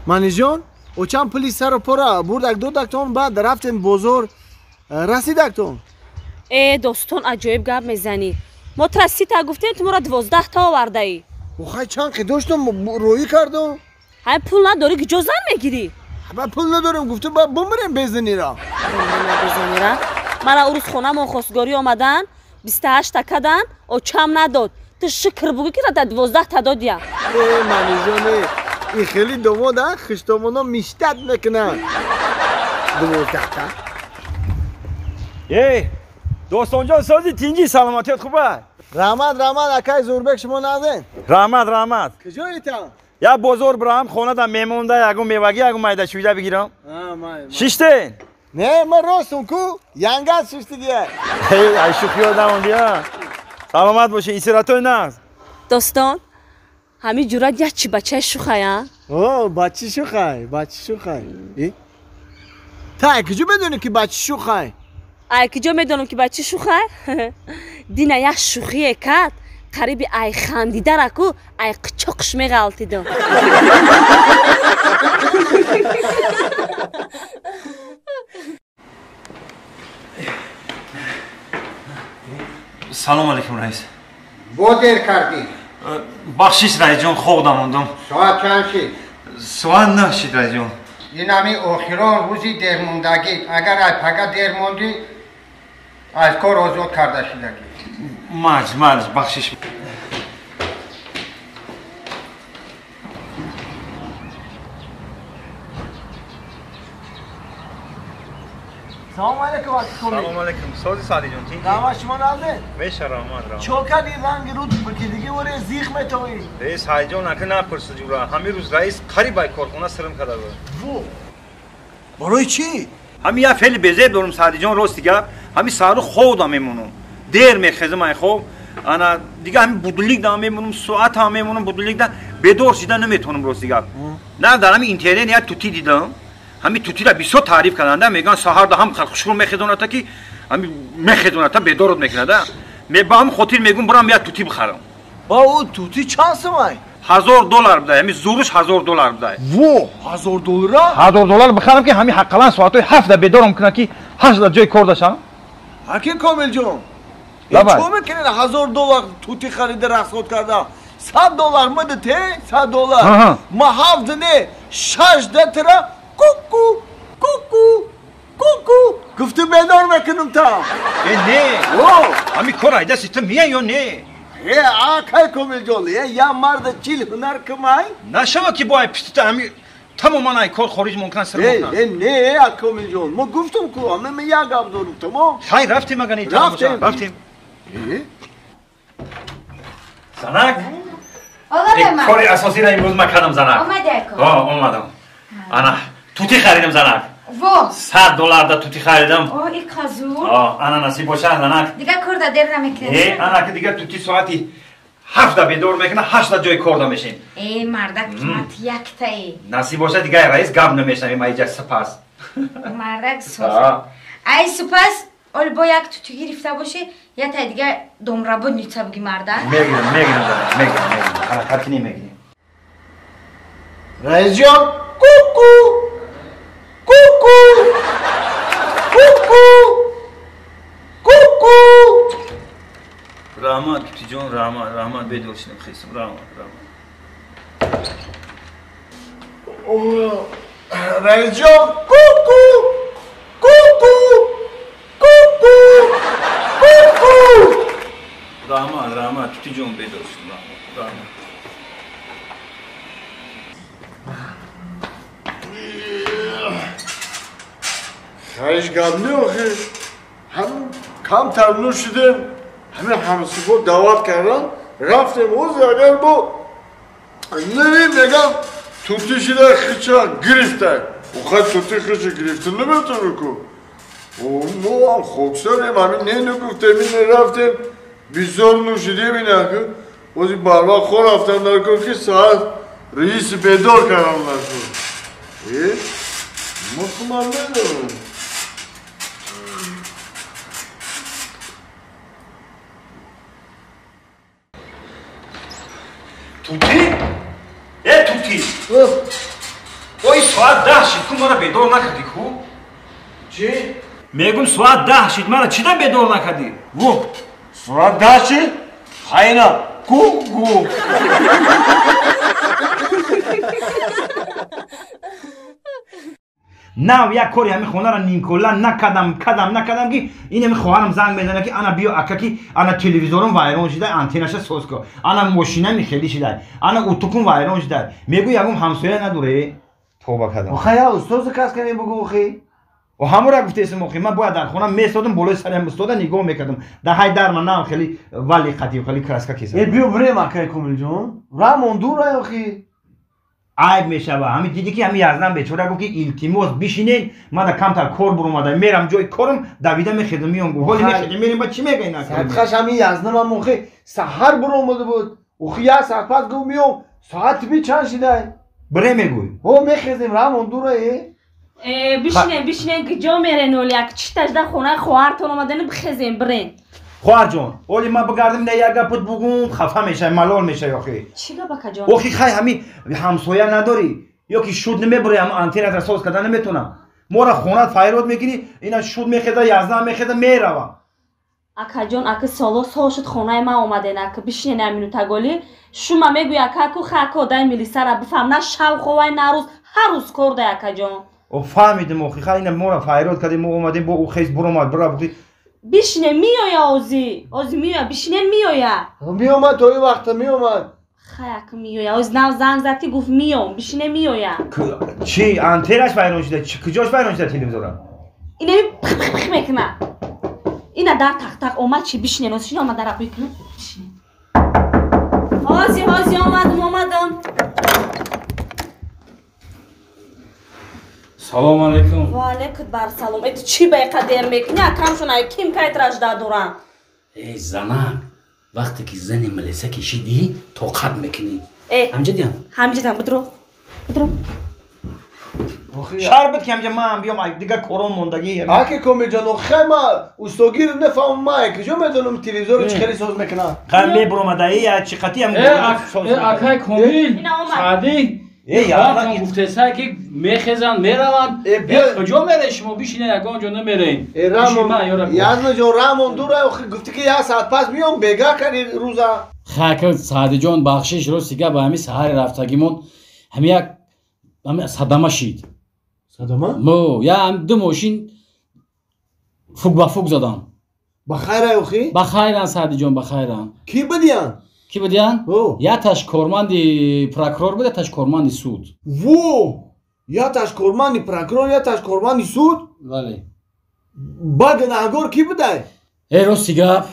منیجان او چند پلیس سر و پرا بردک دو دکتون بعد رفتن بزرگ رسیدکتون. دوستان عجایب گپ میزنی. ما ترسی تا گفتیم تو مرا 12 تا آورده ای. خواهی چند که داشتم روی کردم. های پول نداری که جزن میگیری؟ من پول ندارم گفتم با بمریم بزنی را. بزنی را؟ من اون روز خونه من خواستگاری آمدن 28 تا کدن او چم نداد. تو شکر بگو که را 12 تا دادیم. منیجانه این خیلی دوماده خشتامانا میشتد نکنن. 12 تا. دوستان جان سازی تینجی سلامتیت خوبه؟ رحمت اکای زوربک شما نازن. رحمت کجایی تا؟ یا بزرگ برام خونه دا میمونده یگو میوگی یگو مایده شویده بگیرم. شیشته؟ نه من راستم کو ینگت شیشتگیه. ای شوخی آدم بیا. سلامت باشه این سراتوی ناز. دوستان همین جورت یه چی بچه شوخه یا؟ بچه شوخه. تا کجا بدونی که بچه شوخه؟ کجا میدونم که بچه شوخه؟ دینه یک شوخی کرد قریب ای خندیده را کو ای قچقش میغلطیدم. سلام علیکم رئیس. با دیر کردی؟ بخشیش رئیس جان خوردم موندم. ساعت چند شد؟ ساعت نه شد رئیس جان. این همی آخران روزی دیر موندگی اگر ای پگه دیر موندی از کار آزاد کرده شدگی. مرج بخشیش. سلام علیکم سلام علیکم سازی سالی جون تینجی. دعوا شما نازن؟ میشه رحمت. چوکدی رنگ رو که دیگه وره زیخ میتوی. رئیس هایجان نکنه نپرس جورا. همین روز رئیس قریب ای کارخونه سرم کرده بود. برای چی؟ همین یه فعل بزرگ دارم سالی جان راست دیگه. همین سارو خودم میمونم. دیر میخزم ای خوب. انا دیگه همین بدلیک دام میمونم ساعت هم میمونم بدلیک دا بدور شدن نمیتونم راست دیگه. نه در همین اینترنت یا توتی دیدم. همین توتی را بیشتر تعریف کردن میگن سحر ده هم خوشگل میخدونه تا که همین میخدونه تا بدورت میکنه ده. می با هم خاطر میگم برام یا توتی بخرم. با او توتی چند سمای؟ $1000 بده. همین زورش $1000 بده. $1000 $1000 بخرم که همین حقلا ساعتای 7 بدورم کنه که 8 جای کار داشتم. حکی کامل جون. چه میکنین $1000 توتی خریده رخصت کرده؟ $100 مده ته $100. ما 7 نه 6 ترا کوکو گفته بدار میکنم تا. نه. همین کار ایده سیستم میه یا نه؟ آکای کامل جون یا مرد چیل هنر کمای؟ نشما که با پشت همین تماما ای کار خارج ممکن است نه کامل جون ما گفتم که همه یک گپ دارم تمام. خیر رفتیم مگه نه رفتیم. زنک آقا کاری اساسی را امروز من کردم زنک. اومدم. انا توتی خریدم زنک. $100 دا توتی خریدم. این کازور. انا نصیب باشه زنک. دیگه کار دادر نمیکنه. انا که دیگه توتی ساعتی 7 بدور میکنه 8 جای کار میشین. مردک قیمت یک تایی. نصیب باشه دیگه رئیس گپ نمیشنویم ایجا سپاس. مردک سوز. ای سپاس اول با یک توتی گرفته باشه یا تا دیگه دومرابو نیچه بگی مردک. میگیرم. حرکت نمیگیرم. رئیس جان کوکو رحمت توتی جان رحمت بدور شدم خیستم رحمت رئیس جان رحمت توتی جان بدور شدم رحمت خیش گم نه آخه هم کم ترنو شدیم همه همسفر دعوت کردن رفتیم اوز اگر با نمی میگم توتی شده خیچه گرفته او خیلی توتی خیچه گرفته نمیتونه که ما هم خوکساریم همین نه نگفتیم اینه رفتیم بیزار نوشیدیم اینه که اوزی بروا خور رفتم در کن که ساعت رئیس بیدار کردم نشد مطمئن ندارم توتی؟ توتی ой соат 10 шид ку мара бедор накарди ку چی؟ мегум соат 10 шид мара чида бедор накарди گو سرعت داشتی؟ خیلی گو گو ناو یک کاری همین خونه را نیم کلا نکردم که این همین خواهرم زنگ بزنه که انا بیا اکا که انا تلویزیونم وایرون شده آنتناش سوز کو انا ماشینم خیلی شده انا اتوکم وایرون شده میگو یگم همسایه نداره توبه کردم آخه یا استاد کس کنی بگو آخی و همون را گفته اسم آخی من باید در خونم میستادم بالای سرم استاد نگاه میکردم در های در من نام خیلی ولی خطی خیلی کراسکا کیسه ای بیو بریم اکای کمیل جون رامون دور رای آخی عیب میشه با همین دیدی که همین یزدان بیچاره گفت که التماس بشینین من در کمتر کار برم اومدم میرم جای کارم دویده میخیدم میام گفت حالی میخیدم میریم با چی میگه اینا صدقش همین یزدان من موخی سحر برو اومده بود اوخی یا ساعت پس گو میام ساعت بی چند شده بره میگوی او میخیزیم رامون دور رای بشینین که جا میرین اولیک چی تجده خونه خواهرتون اومدن بخیزین برین خواهر جان اولی من بگردم نه یک گپت بگم خفه میشه ملال میشه آخی چی گپا جان اوخی خیلی همین همسایه نداری یا که شود نمیبره هم آنتن را ساز کردن نمیتونم ما را خونه فایرود میگیری اینا شود میخیده یزدان میخیده میروه اکا جان اکا سالو شد خونه ما اومدن اکا بشینین امینو تگولی شما میگوی اکا کو خاکو دای میلیسه را بفهم نه شو خواه نروز هر روز کرده اکا جان او فهمیدم اوخی خیلی اینا ما را فایرود کردیم ما اومدیم با او خیز برو بخی بشینه میویا اوزی میویا بشینه میویا میومد توی وقت میومد خیک میویا اوز نو زنگ زدی گفت میام بشینه میویا چی آنتنش فایرون شده کجاش فایرون شده تلویزیون اینه پخ میکنه اینا در تخت اومد چی بشینه نوشین اومد در بکنه بشینه هازی اومدم سلام علیکم و علیکم بر سلام ایت چی به قدر میکنی کم شونه کیم کایت راج دادورم ای زنان وقتی که زن ملیسه کشیدی توقت میکنی همجدیم بدرو شربت که همجا من بیام دیگه کورون موندگی اکی کمیل جان آخه ما استاگیر نفهم ما کجا میدونم تلویزیون چی خیلی ساز میکنه خیلی میبرم ادایی یا چی قطعی هم اکای کمیل اینا اومد. سعدی ای یادم گفته سر که میخزن میروند کجا میره شما بشینه یکان جا نمیرین یزدان جان رامون دور رای گفتی که یه ساعت پس میام بگاه کردی روزا خاک سعدی جان بخشش رو سیگه با همین سهر رفتگیمون همین یک صدمه شید مو یا هم دو ماشین فوق با فوق زدن بخیر اوخی بخیرن سعدی جان بخیرن کی بدیان کی بدیان یا تشکرمندی پراکرور بوده تشکرمندی سود وو یا تشکرمندی پراکرور یا تشکرمندی سود بله با گناهگار کی بوده ای راستی گپ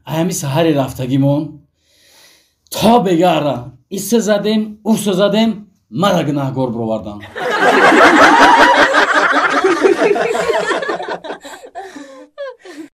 همین سهر رفتگیمون تا بگاره ایسه زدیم اوسه زدیم مرا گناهگار بروردن